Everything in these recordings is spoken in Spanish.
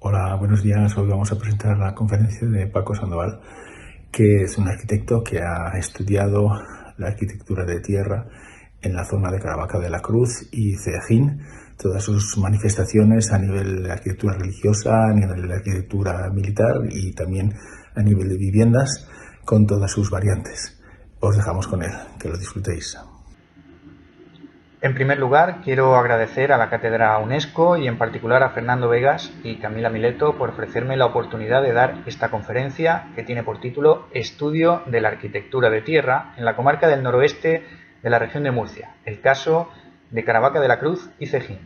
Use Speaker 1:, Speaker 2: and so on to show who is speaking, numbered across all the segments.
Speaker 1: Hola, buenos días. Hoy vamos a presentar la conferencia de Paco Sandoval, que es un arquitecto que ha estudiado la arquitectura de tierra en la zona de Caravaca de la Cruz y Cejín, todas sus manifestaciones a nivel de arquitectura religiosa, a nivel de arquitectura militar y también a nivel de viviendas, con todas sus variantes. Os dejamos con él, que lo disfrutéis.
Speaker 2: En primer lugar, quiero agradecer a la Cátedra UNESCO y en particular a Fernando Vegas y Camila Mileto por ofrecerme la oportunidad de dar esta conferencia que tiene por título Estudio de la arquitectura de tierra en la comarca del noroeste de la región de Murcia, el caso de Caravaca de la Cruz y Cejín.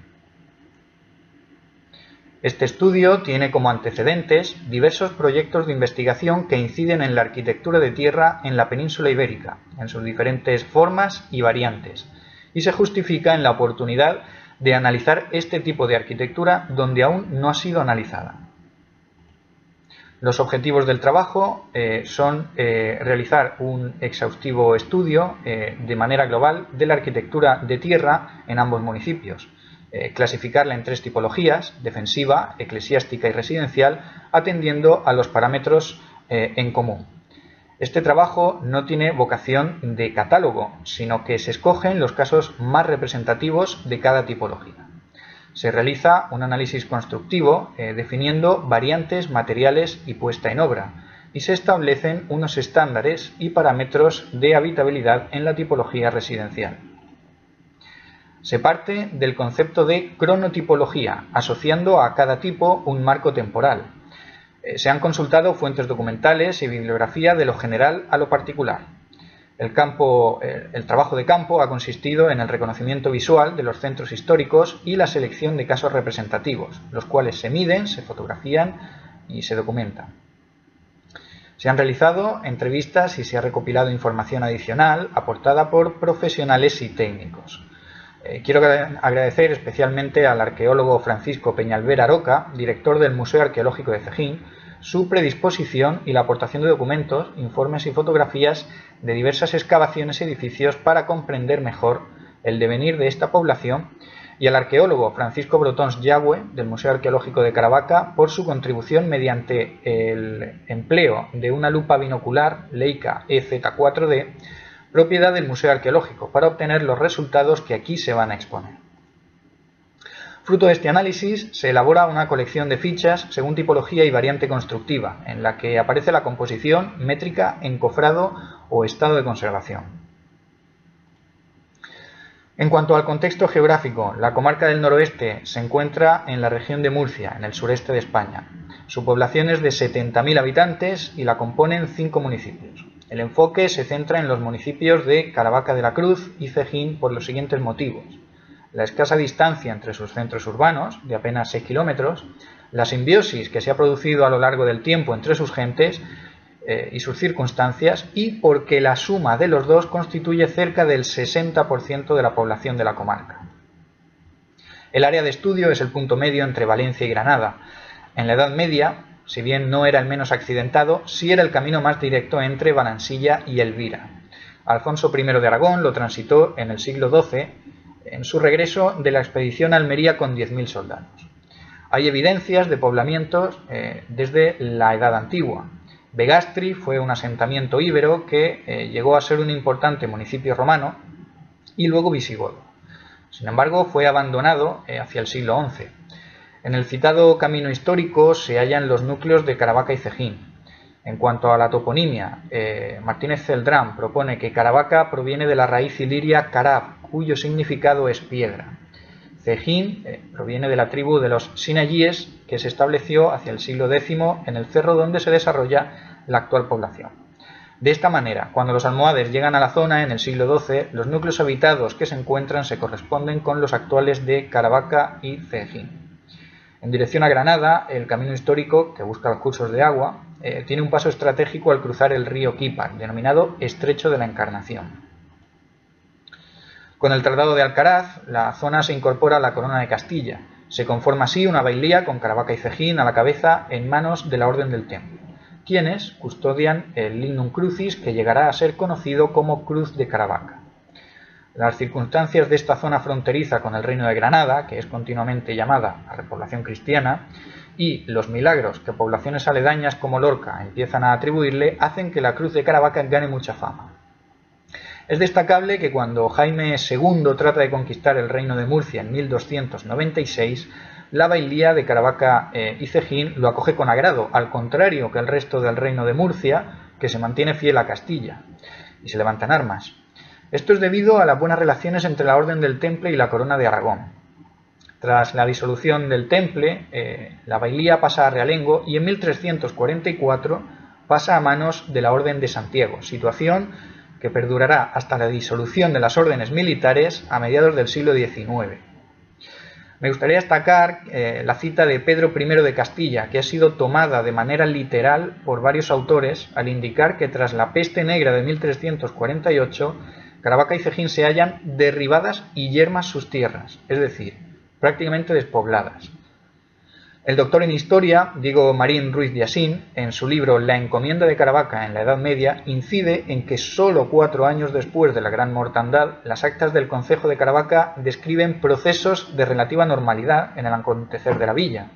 Speaker 2: Este estudio tiene como antecedentes diversos proyectos de investigación que inciden en la arquitectura de tierra en la península ibérica, en sus diferentes formas y variantes, y se justifica en la oportunidad de analizar este tipo de arquitectura donde aún no ha sido analizada. Los objetivos del trabajo son realizar un exhaustivo estudio de manera global de la arquitectura de tierra en ambos municipios, clasificarla en tres tipologías: defensiva, eclesiástica y residencial, atendiendo a los parámetros en común. Este trabajo no tiene vocación de catálogo, sino que se escogen los casos más representativos de cada tipología. Se realiza un análisis constructivo definiendo variantes, materiales y puesta en obra, y se establecen unos estándares y parámetros de habitabilidad en la tipología residencial. Se parte del concepto de cronotipología, asociando a cada tipo un marco temporal. Se han consultado fuentes documentales y bibliografía de lo general a lo particular. El trabajo de campo ha consistido en el reconocimiento visual de los centros históricos y la selección de casos representativos, los cuales se miden, se fotografían y se documentan. Se han realizado entrevistas y se ha recopilado información adicional aportada por profesionales y técnicos. Quiero agradecer especialmente al arqueólogo Francisco Peñalver Aroca, director del Museo Arqueológico de Cejín, su predisposición y la aportación de documentos, informes y fotografías de diversas excavaciones y edificios para comprender mejor el devenir de esta población, y al arqueólogo Francisco Brotons Yagüe, del Museo Arqueológico de Caravaca, por su contribución mediante el empleo de una lupa binocular Leica EZ4D, propiedad del Museo Arqueológico, para obtener los resultados que aquí se van a exponer. Fruto de este análisis se elabora una colección de fichas según tipología y variante constructiva, en la que aparece la composición, métrica, encofrado o estado de conservación. En cuanto al contexto geográfico, la comarca del noroeste se encuentra en la región de Murcia, en el sureste de España. Su población es de 70.000 habitantes y la componen 5 municipios. El enfoque se centra en los municipios de Caravaca de la Cruz y Cejín por los siguientes motivos: la escasa distancia entre sus centros urbanos, de apenas 6 kilómetros, la simbiosis que se ha producido a lo largo del tiempo entre sus gentes y sus circunstancias, y porque la suma de los dos constituye cerca del 60% de la población de la comarca. El área de estudio es el punto medio entre Valencia y Granada. En la Edad Media, si bien no era el menos accidentado, sí era el camino más directo entre Balansilla y Elvira. Alfonso I de Aragón lo transitó en el siglo XII, en su regreso de la expedición a Almería con 10.000 soldados. Hay evidencias de poblamientos desde la Edad Antigua. Begastri fue un asentamiento íbero que llegó a ser un importante municipio romano y luego visigodo. Sin embargo, fue abandonado hacia el siglo XI. En el citado camino histórico se hallan los núcleos de Caravaca y Cejín. En cuanto a la toponimia, Martínez Celdrán propone que Caravaca proviene de la raíz iliria carab, cuyo significado es piedra. Cejín proviene de la tribu de los sinayíes, que se estableció hacia el siglo X en el cerro donde se desarrolla la actual población. De esta manera, cuando los almohades llegan a la zona en el siglo XII, los núcleos habitados que se encuentran se corresponden con los actuales de Caravaca y Cejín. En dirección a Granada, el camino histórico, que busca los cursos de agua, tiene un paso estratégico al cruzar el río Quípar, denominado Estrecho de la Encarnación. Con el Tratado de Alcaraz, la zona se incorpora a la Corona de Castilla. Se conforma así una bailía con Caravaca y Cejín a la cabeza en manos de la Orden del Temple, quienes custodian el Lignum Crucis, que llegará a ser conocido como Cruz de Caravaca. Las circunstancias de esta zona fronteriza con el Reino de Granada, que es continuamente llamada la repoblación cristiana, y los milagros que poblaciones aledañas como Lorca empiezan a atribuirle hacen que la cruz de Caravaca gane mucha fama. Es destacable que cuando Jaime II trata de conquistar el reino de Murcia en 1296, la bailía de Caravaca y Cejín lo acoge con agrado, al contrario que el resto del reino de Murcia, que se mantiene fiel a Castilla, y se levantan armas. Esto es debido a las buenas relaciones entre la Orden del Temple y la Corona de Aragón. Tras la disolución del Temple, la bailía pasa a realengo y en 1344 pasa a manos de la Orden de Santiago, situación que perdurará hasta la disolución de las órdenes militares a mediados del siglo XIX. Me gustaría destacar la cita de Pedro I de Castilla, que ha sido tomada de manera literal por varios autores al indicar que tras la peste negra de 1348, Caravaca y Cejín se hallan derribadas y yermas sus tierras, es decir, prácticamente despobladas. El doctor en Historia, Diego Marín Ruiz de Asín, en su libro La encomienda de Caravaca en la Edad Media, incide en que solo 4 años después de la Gran Mortandad, las actas del concejo de Caravaca describen procesos de relativa normalidad en el acontecer de la villa,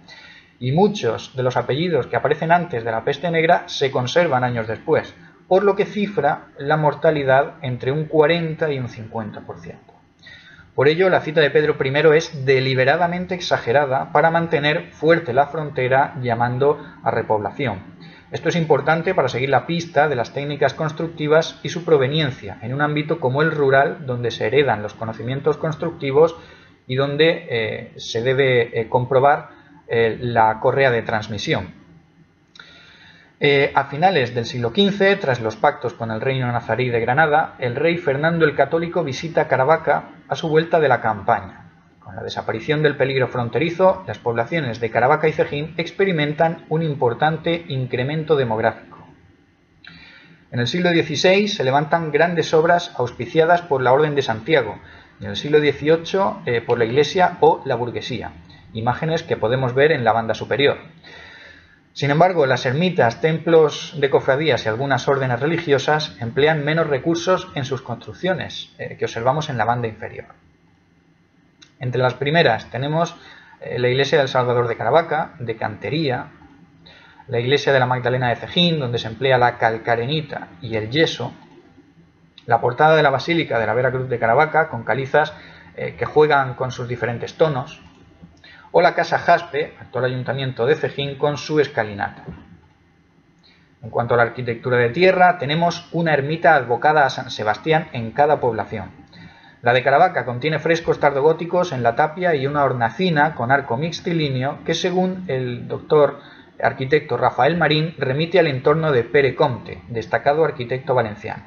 Speaker 2: y muchos de los apellidos que aparecen antes de la peste negra se conservan años después, por lo que cifra la mortalidad entre un 40 y un 50%. Por ello, la cita de Pedro I es deliberadamente exagerada para mantener fuerte la frontera, llamando a repoblación. Esto es importante para seguir la pista de las técnicas constructivas y su proveniencia en un ámbito como el rural, donde se heredan los conocimientos constructivos y donde se debe comprobar la correa de transmisión. A finales del siglo XV, tras los pactos con el reino nazarí de Granada, el rey Fernando el Católico visita Caravaca a su vuelta de la campaña. Con la desaparición del peligro fronterizo, las poblaciones de Caravaca y Cejín experimentan un importante incremento demográfico. En el siglo XVI se levantan grandes obras auspiciadas por la Orden de Santiago, y en el siglo XVIII por la Iglesia o la burguesía, imágenes que podemos ver en la banda superior. Sin embargo, las ermitas, templos de cofradías y algunas órdenes religiosas emplean menos recursos en sus construcciones, que observamos en la banda inferior. Entre las primeras tenemos la iglesia del Salvador de Caravaca, de cantería, la iglesia de la Magdalena de Cejín, donde se emplea la calcarenita y el yeso, la portada de la Basílica de la Vera Cruz de Caravaca, con calizas que juegan con sus diferentes tonos, o la Casa Jaspe, actual ayuntamiento de Cejín, con su escalinata. En cuanto a la arquitectura de tierra, tenemos una ermita advocada a San Sebastián en cada población. La de Caravaca contiene frescos tardogóticos en la tapia y una hornacina con arco mixtilíneo que, según el doctor arquitecto Rafael Marín, remite al entorno de Pere Comte, destacado arquitecto valenciano.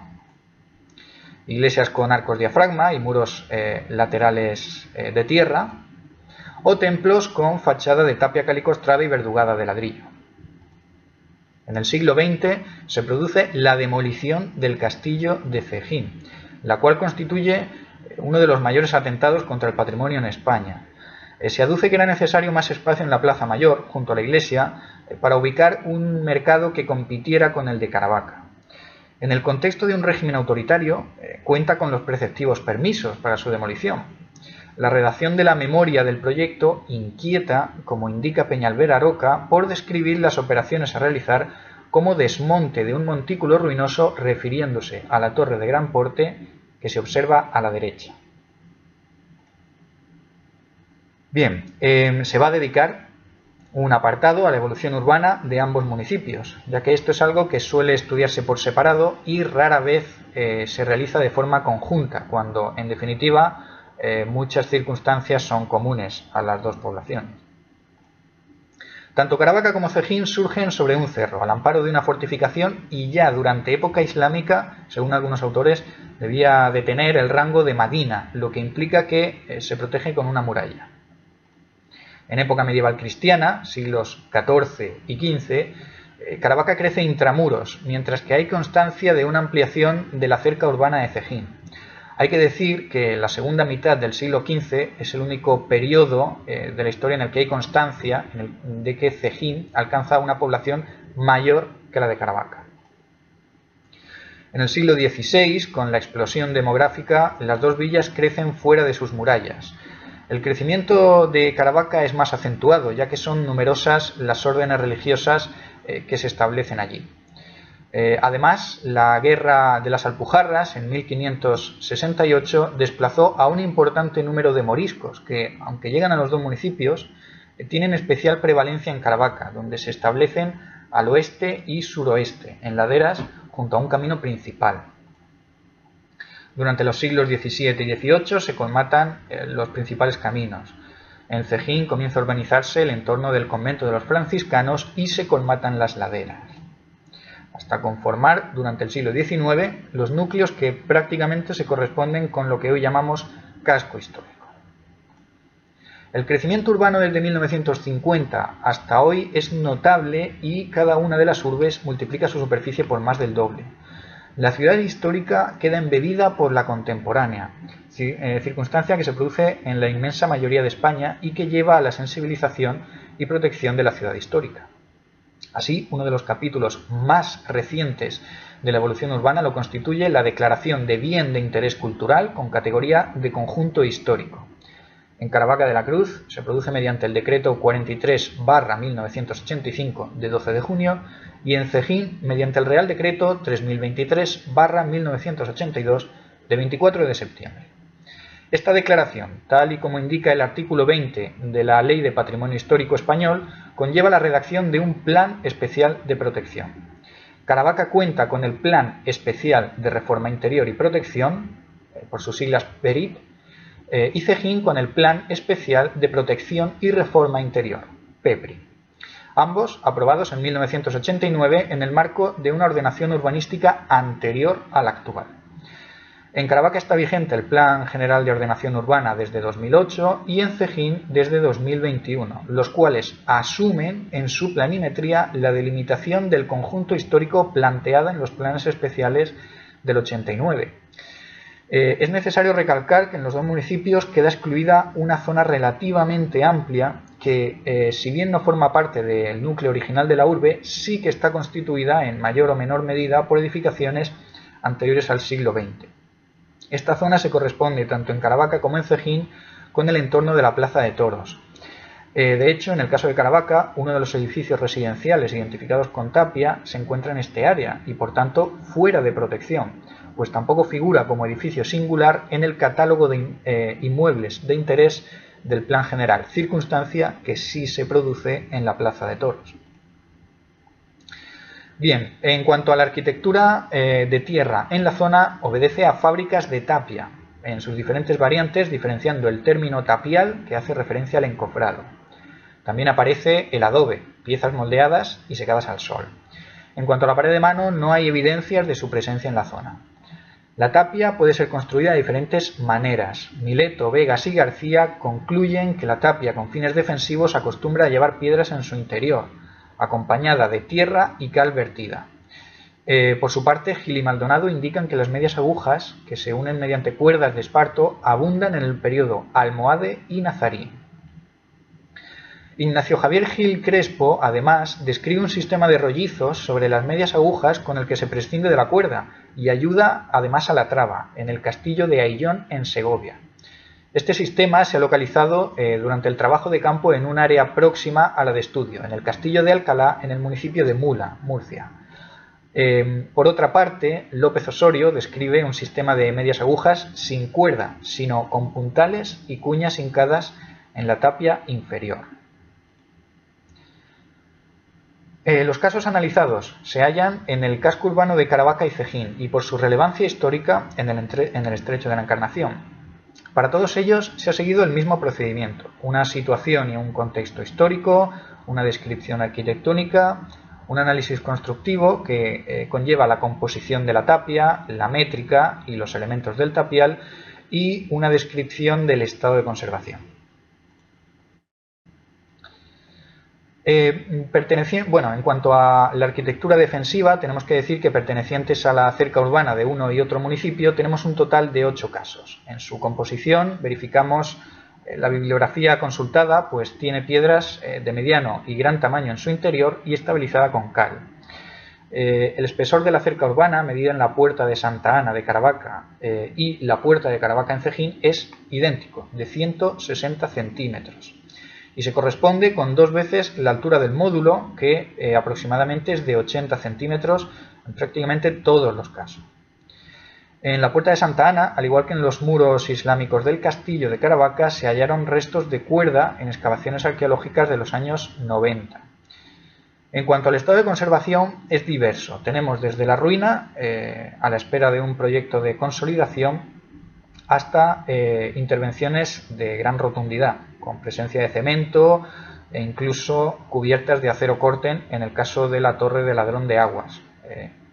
Speaker 2: Iglesias con arcos diafragma y muros laterales de tierra, o templos con fachada de tapia calicostrada y verdugada de ladrillo. En el siglo XX se produce la demolición del castillo de Cejín, la cual constituye uno de los mayores atentados contra el patrimonio en España. Se aduce que era necesario más espacio en la Plaza Mayor, junto a la iglesia, para ubicar un mercado que compitiera con el de Caravaca. En el contexto de un régimen autoritario, cuenta con los preceptivos permisos para su demolición. La redacción de la memoria del proyecto inquieta, como indica Peñalver Aroca, por describir las operaciones a realizar como desmonte de un montículo ruinoso, refiriéndose a la torre de gran porte que se observa a la derecha. Bien, se va a dedicar un apartado a la evolución urbana de ambos municipios, ya que esto es algo que suele estudiarse por separado y rara vez se realiza de forma conjunta, cuando en definitiva muchas circunstancias son comunes a las dos poblaciones. Tanto Caravaca como Cejín surgen sobre un cerro, al amparo de una fortificación, y ya durante época islámica, según algunos autores, debía de tener el rango de Madina, lo que implica que se protege con una muralla. En época medieval cristiana, siglos XIV y XV, Caravaca crece intramuros, mientras que hay constancia de una ampliación de la cerca urbana de Cejín. Hay que decir que la segunda mitad del siglo XV es el único periodo de la historia en el que hay constancia de que Cejín alcanza una población mayor que la de Caravaca. En el siglo XVI, con la explosión demográfica, las dos villas crecen fuera de sus murallas. El crecimiento de Caravaca es más acentuado, ya que son numerosas las órdenes religiosas que se establecen allí. Además, la Guerra de las Alpujarras en 1568 desplazó a un importante número de moriscos que, aunque llegan a los dos municipios, tienen especial prevalencia en Caravaca, donde se establecen al oeste y suroeste, en laderas junto a un camino principal. Durante los siglos XVII y XVIII se colmatan los principales caminos. En Cejín comienza a urbanizarse el entorno del convento de los franciscanos y se colmatan las laderas, hasta conformar durante el siglo XIX los núcleos que prácticamente se corresponden con lo que hoy llamamos casco histórico. El crecimiento urbano desde 1950 hasta hoy es notable y cada una de las urbes multiplica su superficie por más del doble. La ciudad histórica queda embebida por la contemporánea, circunstancia que se produce en la inmensa mayoría de España y que lleva a la sensibilización y protección de la ciudad histórica. Así, uno de los capítulos más recientes de la evolución urbana lo constituye la declaración de bien de interés cultural con categoría de conjunto histórico. En Caravaca de la Cruz se produce mediante el decreto 43/1985 de 12 de junio y en Cejín mediante el Real Decreto 3023/1982 de 24 de septiembre. Esta declaración, tal y como indica el artículo 20 de la Ley de Patrimonio Histórico Español, conlleva la redacción de un Plan Especial de Protección. Caravaca cuenta con el Plan Especial de Reforma Interior y Protección, por sus siglas PERIP, y Cejín con el Plan Especial de Protección y Reforma Interior, PEPRI. Ambos aprobados en 1989 en el marco de una ordenación urbanística anterior a la actual. En Caravaca está vigente el Plan General de Ordenación Urbana desde 2008 y en Cejín desde 2021, los cuales asumen en su planimetría la delimitación del conjunto histórico planteada en los planes especiales del 89. Es necesario recalcar que en los dos municipios queda excluida una zona relativamente amplia que, si bien no forma parte del núcleo original de la urbe, sí que está constituida en mayor o menor medida por edificaciones anteriores al siglo XX. Esta zona se corresponde tanto en Caravaca como en Cejín con el entorno de la Plaza de Toros. De hecho, en el caso de Caravaca, uno de los edificios residenciales identificados con tapia se encuentra en este área y, por tanto, fuera de protección, pues tampoco figura como edificio singular en el catálogo de inmuebles de interés del Plan General, circunstancia que sí se produce en la Plaza de Toros. Bien, en cuanto a la arquitectura de tierra en la zona, obedece a fábricas de tapia, en sus diferentes variantes, diferenciando el término tapial, que hace referencia al encofrado. También aparece el adobe, piezas moldeadas y secadas al sol. En cuanto a la pared de mano, no hay evidencias de su presencia en la zona. La tapia puede ser construida de diferentes maneras. Mileto, Vegas y García concluyen que la tapia con fines defensivos acostumbra a llevar piedras en su interior, acompañada de tierra y cal vertida. Por su parte, Gil y Maldonado indican que las medias agujas, que se unen mediante cuerdas de esparto, abundan en el periodo almohade y nazarí. Ignacio Javier Gil Crespo, además, describe un sistema de rollizos sobre las medias agujas con el que se prescinde de la cuerda y ayuda además a la traba, en el castillo de Ayllón, en Segovia. Este sistema se ha localizado durante el trabajo de campo en un área próxima a la de estudio, en el castillo de Alcalá, en el municipio de Mula, Murcia. Por otra parte, López Osorio describe un sistema de medias agujas sin cuerda, sino con puntales y cuñas hincadas en la tapia inferior. Los casos analizados se hallan en el casco urbano de Caravaca y Cejín y por su relevancia histórica en el estrecho de la Encarnación. Para todos ellos se ha seguido el mismo procedimiento, una situación y un contexto histórico, una descripción arquitectónica, un análisis constructivo que conlleva la composición de la tapia, la métrica y los elementos del tapial y una descripción del estado de conservación. En cuanto a la arquitectura defensiva, tenemos que decir que pertenecientes a la cerca urbana de uno y otro municipio tenemos un total de 8 casos. En su composición verificamos la bibliografía consultada, pues tiene piedras de mediano y gran tamaño en su interior y estabilizada con cal. El espesor de la cerca urbana, medida en la puerta de Santa Ana de Caravaca y la puerta de Caravaca en Cejín, es idéntico, de 160 centímetros. Y se corresponde con 2 veces la altura del módulo, que aproximadamente es de 80 centímetros en prácticamente todos los casos. En la puerta de Santa Ana, al igual que en los muros islámicos del castillo de Caravaca, se hallaron restos de cuerda en excavaciones arqueológicas de los años 90. En cuanto al estado de conservación, es diverso. Tenemos desde la ruina, a la espera de un proyecto de consolidación, hasta intervenciones de gran rotundidad, con presencia de cemento e incluso cubiertas de acero corten en el caso de la Torre de Ladrón de Aguas,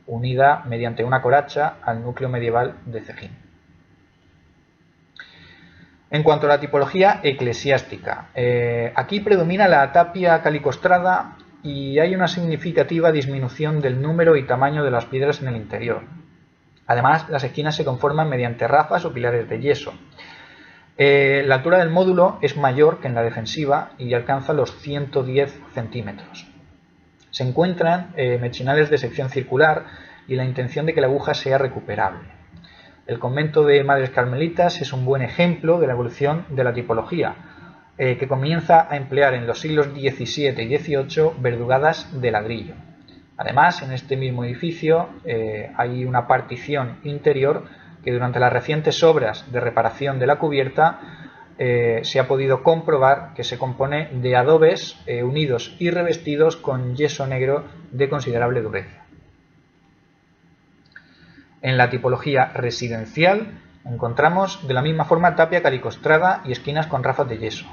Speaker 2: unida mediante una coracha al núcleo medieval de Cejín. En cuanto a la tipología eclesiástica, aquí predomina la tapia calicostrada y hay una significativa disminución del número y tamaño de las piedras en el interior. Además, las esquinas se conforman mediante rafas o pilares de yeso. La altura del módulo es mayor que en la defensiva y alcanza los 110 centímetros. Se encuentran mechinales de sección circular y la intención de que la aguja sea recuperable. El convento de Madres Carmelitas es un buen ejemplo de la evolución de la tipología, que comienza a emplear en los siglos XVII y XVIII verdugadas de ladrillo. Además, en este mismo edificio hay una partición interior que durante las recientes obras de reparación de la cubierta se ha podido comprobar que se compone de adobes unidos y revestidos con yeso negro de considerable dureza. En la tipología residencial encontramos de la misma forma tapia calicostrada y esquinas con rafas de yeso.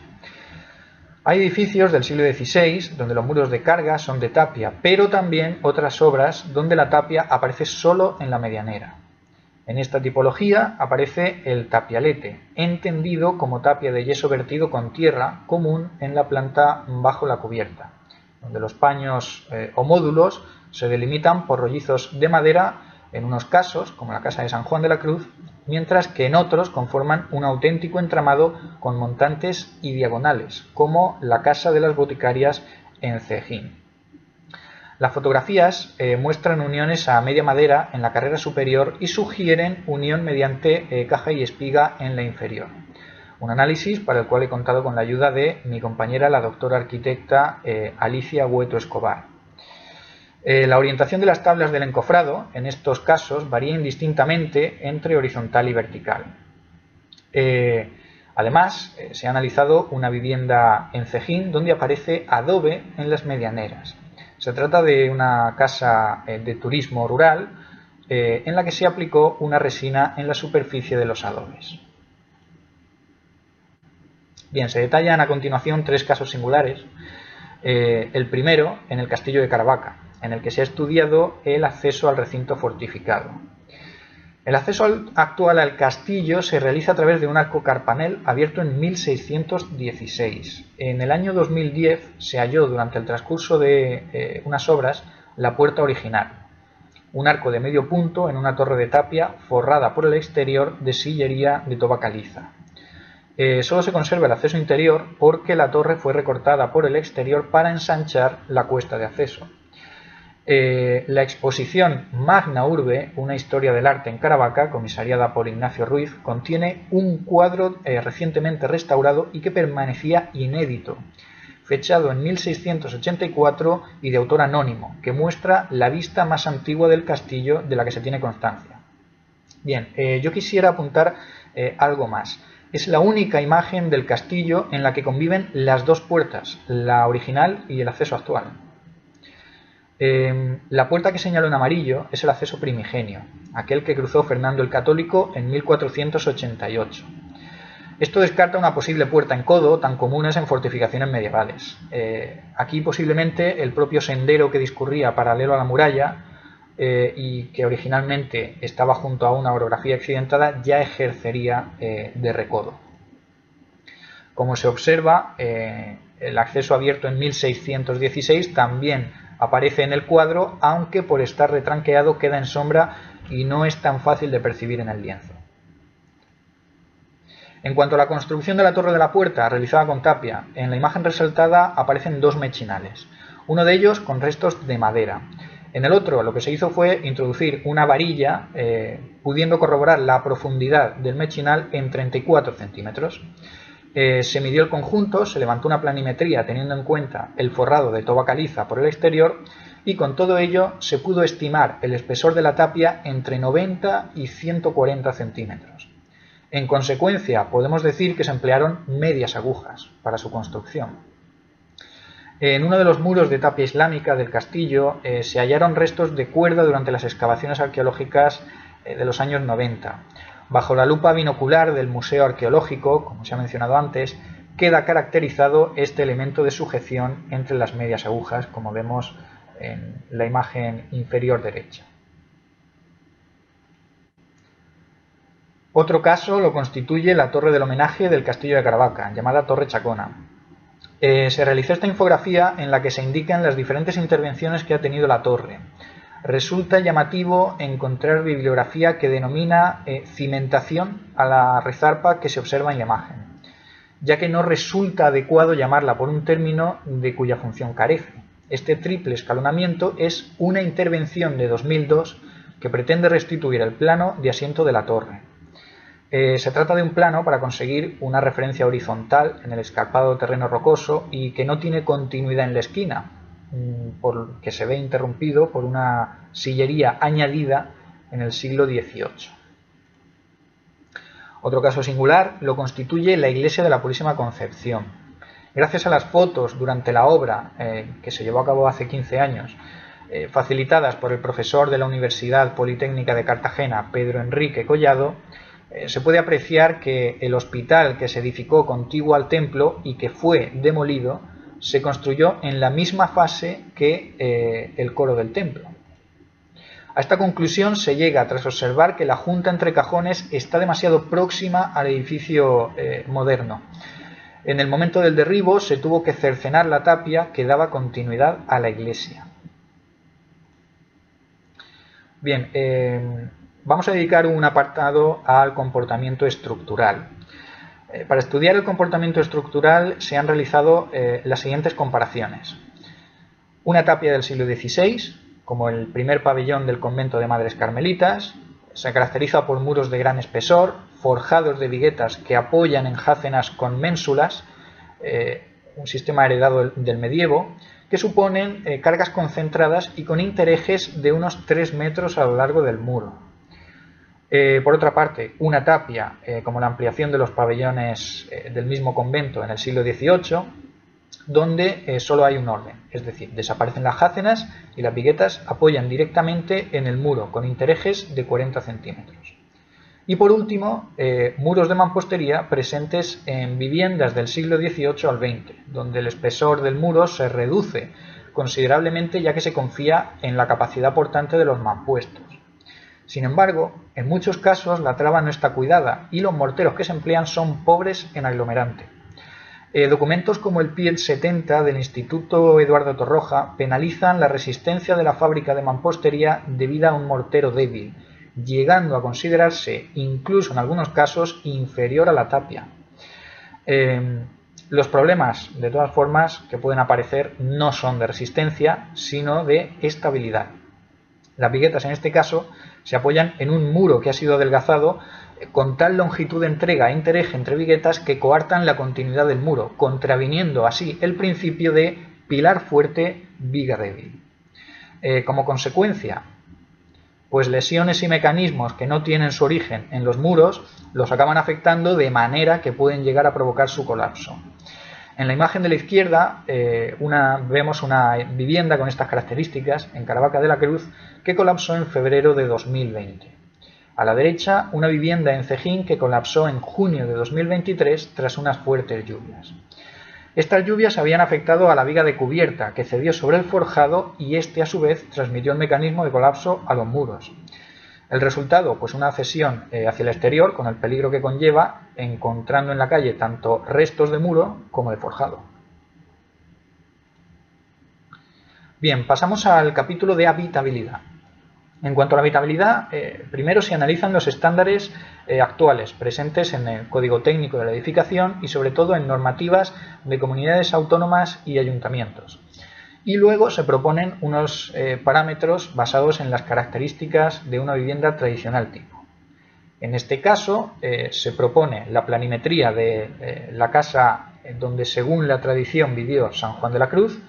Speaker 2: Hay edificios del siglo XVI donde los muros de carga son de tapia, pero también otras obras donde la tapia aparece solo en la medianera. En esta tipología aparece el tapialete, entendido como tapia de yeso vertido con tierra común en la planta bajo la cubierta, donde los paños o módulos se delimitan por rollizos de madera en unos casos, como la casa de San Juan de la Cruz, mientras que en otros conforman un auténtico entramado con montantes y diagonales, como la casa de las boticarias en Cejín. Las fotografías muestran uniones a media madera en la carrera superior y sugieren unión mediante caja y espiga en la inferior. Un análisis para el cual he contado con la ayuda de mi compañera, la doctora arquitecta Alicia Hueto Escobar. La orientación de las tablas del encofrado en estos casos varía indistintamente entre horizontal y vertical. Además, se ha analizado una vivienda en Cejín donde aparece adobe en las medianeras. Se trata de una casa de turismo rural en la que se aplicó una resina en la superficie de los adobes. Bien, se detallan a continuación 3 casos singulares. El primero en el castillo de Caravaca, en el que se ha estudiado el acceso al recinto fortificado. El acceso actual al castillo se realiza a través de un arco carpanel abierto en 1616. En el año 2010 se halló durante el transcurso de unas obras la puerta original, un arco de medio punto en una torre de tapia forrada por el exterior de sillería de toba caliza. Solo se conserva el acceso interior porque la torre fue recortada por el exterior para ensanchar la cuesta de acceso. La exposición Magna Urbe, una historia del arte en Caravaca, comisariada por Ignacio Ruiz, contiene un cuadro recientemente restaurado y que permanecía inédito, fechado en 1684 y de autor anónimo, que muestra la vista más antigua del castillo de la que se tiene constancia. Bien, yo quisiera apuntar algo más. Es la única imagen del castillo en la que conviven las 2 puertas, la original y el acceso actual. La puerta que señalo en amarillo es el acceso primigenio, aquel que cruzó Fernando el Católico en 1488. Esto descarta una posible puerta en codo tan comunes en fortificaciones medievales. Aquí posiblemente el propio sendero que discurría paralelo a la muralla y que originalmente estaba junto a una orografía accidentada ya ejercería de recodo. Como se observa, el acceso abierto en 1616 también aparece en el cuadro, aunque por estar retranqueado queda en sombra y no es tan fácil de percibir en el lienzo. En cuanto a la construcción de la torre de la puerta, realizada con tapia, en la imagen resaltada aparecen 2 mechinales, uno de ellos con restos de madera. En el otro lo que se hizo fue introducir una varilla pudiendo corroborar la profundidad del mechinal en 34 centímetros. Se midió el conjunto, se levantó una planimetría teniendo en cuenta el forrado de toba caliza por el exterior y con todo ello se pudo estimar el espesor de la tapia entre 90 y 140 centímetros. En consecuencia, podemos decir que se emplearon medias agujas para su construcción. En uno de los muros de tapia islámica del castillo se hallaron restos de cuerda durante las excavaciones arqueológicas de los años 90. Bajo la lupa binocular del Museo Arqueológico, como se ha mencionado antes, queda caracterizado este elemento de sujeción entre las medias agujas, como vemos en la imagen inferior derecha. Otro caso lo constituye la torre del homenaje del castillo de Caravaca, llamada Torre Chacona. Se realizó esta infografía en la que se indican las diferentes intervenciones que ha tenido la torre. Resulta llamativo encontrar bibliografía que denomina cimentación a la rezarpa que se observa en la imagen, ya que no resulta adecuado llamarla por un término de cuya función carece. Este triple escalonamiento es una intervención de 2002 que pretende restituir el plano de asiento de la torre. Se trata de un plano para conseguir una referencia horizontal en el escarpado terreno rocoso y que no tiene continuidad en la esquina, porque se ve interrumpido por una sillería añadida en el siglo XVIII. Otro caso singular lo constituye la iglesia de la Purísima Concepción. Gracias a las fotos durante la obra, que se llevó a cabo hace 15 años, facilitadas por el profesor de la Universidad Politécnica de Cartagena, Pedro Enrique Collado, se puede apreciar que el hospital que se edificó contiguo al templo y que fue demolido se construyó en la misma fase que el coro del templo. A esta conclusión se llega tras observar que la junta entre cajones está demasiado próxima al edificio moderno. En el momento del derribo se tuvo que cercenar la tapia que daba continuidad a la iglesia. Bien, vamos a dedicar un apartado al comportamiento estructural. Para estudiar el comportamiento estructural se han realizado las siguientes comparaciones. Una tapia del siglo XVI, como el primer pabellón del convento de Madres Carmelitas, se caracteriza por muros de gran espesor, forjados de viguetas que apoyan en jácenas con ménsulas, un sistema heredado del medievo, que suponen cargas concentradas y con interejes de unos 3 metros a lo largo del muro. Por otra parte, una tapia, como la ampliación de los pabellones del mismo convento en el siglo XVIII, donde solo hay un orden, es decir, desaparecen las jácenas y las viguetas apoyan directamente en el muro, con interejes de 40 centímetros. Y por último, muros de mampostería presentes en viviendas del siglo XVIII al XX, donde el espesor del muro se reduce considerablemente ya que se confía en la capacidad portante de los mampuestos. Sin embargo, en muchos casos la traba no está cuidada y los morteros que se emplean son pobres en aglomerante. Documentos como el PIEL 70 del Instituto Eduardo Torroja penalizan la resistencia de la fábrica de mampostería debido a un mortero débil, llegando a considerarse, incluso en algunos casos, inferior a la tapia. Los problemas, de todas formas, que pueden aparecer no son de resistencia, sino de estabilidad. Las viguetas, en este caso, se apoyan en un muro que ha sido adelgazado con tal longitud de entrega e intereje entre viguetas que coartan la continuidad del muro, contraviniendo así el principio de pilar fuerte, viga débil. Como consecuencia, pues lesiones y mecanismos que no tienen su origen en los muros los acaban afectando de manera que pueden llegar a provocar su colapso. En la imagen de la izquierda vemos una vivienda con estas características en Caravaca de la Cruz que colapsó en febrero de 2020. A la derecha, una vivienda en Cejín que colapsó en junio de 2023 tras unas fuertes lluvias. Estas lluvias habían afectado a la viga de cubierta, que cedió sobre el forjado y este a su vez transmitió el mecanismo de colapso a los muros. El resultado, pues una cesión hacia el exterior con el peligro que conlleva, encontrando en la calle tanto restos de muro como de forjado. Bien, pasamos al capítulo de habitabilidad. En cuanto a la habitabilidad, primero se analizan los estándares actuales presentes en el Código Técnico de la Edificación y sobre todo en normativas de comunidades autónomas y ayuntamientos. y luego se proponen unos parámetros basados en las características de una vivienda tradicional tipo. En este caso se propone la planimetría de la casa donde según la tradición vivió San Juan de la Cruz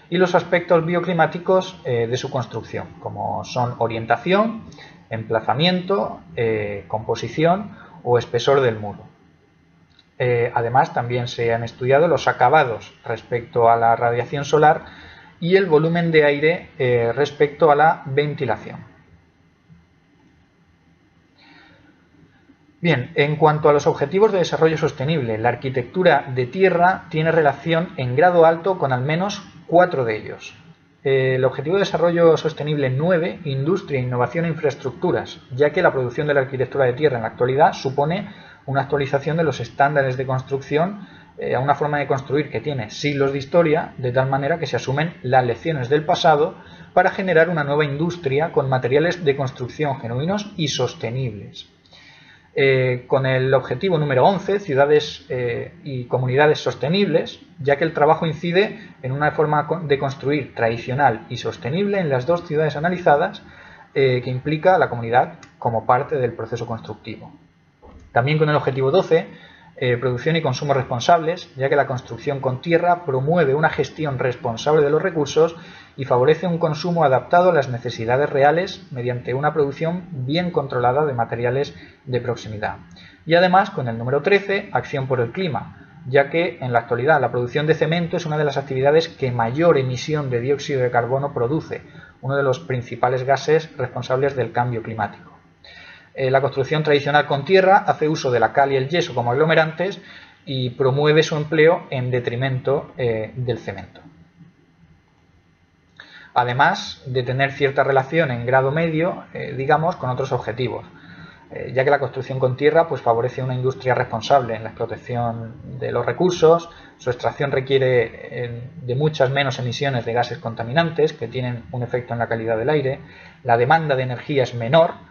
Speaker 2: y los aspectos bioclimáticos de su construcción, como son orientación, emplazamiento, composición o espesor del muro. Además, también se han estudiado los acabados respecto a la radiación solar y el volumen de aire respecto a la ventilación. Bien, en cuanto a los objetivos de desarrollo sostenible, la arquitectura de tierra tiene relación en grado alto con al menos 4 de ellos. El objetivo de desarrollo sostenible 9, industria, innovación e infraestructuras, ya que la producción de la arquitectura de tierra en la actualidad supone una actualización de los estándares de construcción a una forma de construir que tiene siglos de historia, de tal manera que se asumen las lecciones del pasado para generar una nueva industria con materiales de construcción genuinos y sostenibles. Con el objetivo número 11, ciudades y comunidades sostenibles, ya que el trabajo incide en una forma de construir tradicional y sostenible en las dos ciudades analizadas, que implica a la comunidad como parte del proceso constructivo. También con el objetivo 12, producción y consumo responsables, ya que la construcción con tierra promueve una gestión responsable de los recursos y favorece un consumo adaptado a las necesidades reales mediante una producción bien controlada de materiales de proximidad. Y además, con el número 13, acción por el clima, ya que en la actualidad la producción de cemento es una de las actividades que mayor emisión de dióxido de carbono produce, uno de los principales gases responsables del cambio climático. La construcción tradicional con tierra hace uso de la cal y el yeso como aglomerantes y promueve su empleo en detrimento del cemento. Además de tener cierta relación en grado medio, digamos, con otros objetivos, ya que la construcción con tierra pues, favorece una industria responsable en la explotación de los recursos, su extracción requiere de muchas menos emisiones de gases contaminantes que tienen un efecto en la calidad del aire, la demanda de energía es menor,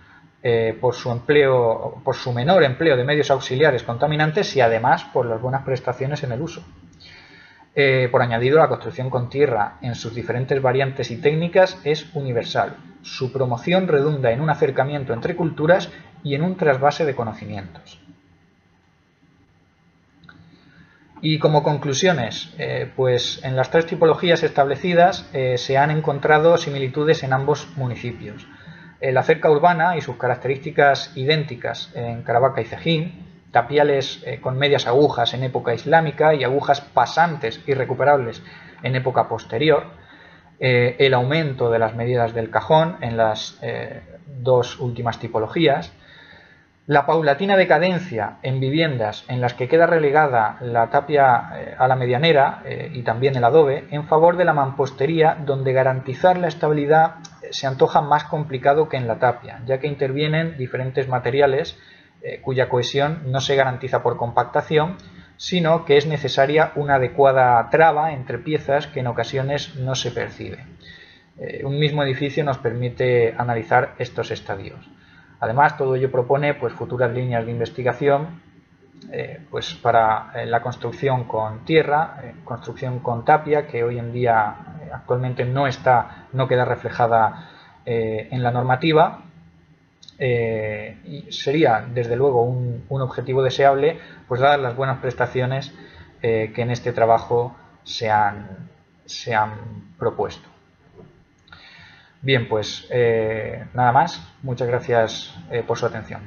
Speaker 2: por su menor empleo de medios auxiliares contaminantes y además por las buenas prestaciones en el uso. Por añadido, la construcción con tierra en sus diferentes variantes y técnicas es universal. Su promoción redunda en un acercamiento entre culturas y en un trasvase de conocimientos. Y como conclusiones, pues en las tres tipologías establecidas se han encontrado similitudes en ambos municipios. La cerca urbana y sus características idénticas en Caravaca y Cejín, tapiales con medias agujas en época islámica y agujas pasantes y recuperables en época posterior, el aumento de las medidas del cajón en las dos últimas tipologías, la paulatina decadencia en viviendas en las que queda relegada la tapia a la medianera y también el adobe en favor de la mampostería, donde garantizar la estabilidad se antoja más complicado que en la tapia, ya que intervienen diferentes materiales cuya cohesión no se garantiza por compactación, sino que es necesaria una adecuada traba entre piezas que en ocasiones no se percibe. Un mismo edificio nos permite analizar estos estadios. Además, todo ello propone pues, futuras líneas de investigación pues, para la construcción con tierra, construcción con tapia, que hoy en día actualmente no queda reflejada en la normativa. Y sería, desde luego, un objetivo deseable, pues dadas las buenas prestaciones que en este trabajo se han propuesto. Bien, pues nada más. Muchas gracias por su atención.